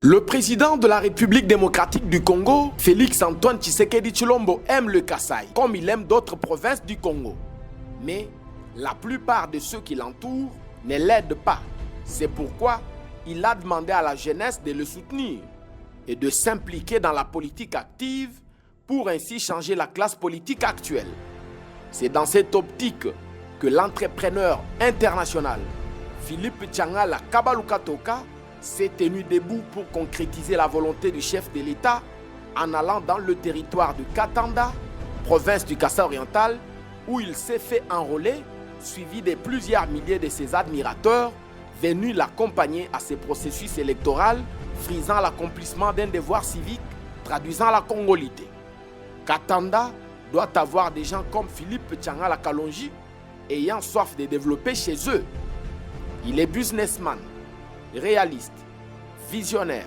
Le président de la République démocratique du Congo, Félix-Antoine Tshisekedi Tshilombo, aime le Kasaï, comme il aime d'autres provinces du Congo. Mais la plupart de ceux qui l'entourent ne l'aident pas. C'est pourquoi il a demandé à la jeunesse de le soutenir et de s'impliquer dans la politique active pour ainsi changer la classe politique actuelle. C'est dans cette optique que l'entrepreneur international Philippe Tsangala Kabaluka Toka s'est tenu debout pour concrétiser la volonté du chef de l'État en allant dans le territoire de Katanda, province du Kasaï oriental, où il s'est fait enrôler, suivi de plusieurs milliers de ses admirateurs venus l'accompagner à ce processus électoral, frisant l'accomplissement d'un devoir civique, traduisant la congolité. Katanda doit avoir des gens comme Philippe Tsangala Kalonji ayant soif de développer chez eux. Il est businessman, réaliste, visionnaire,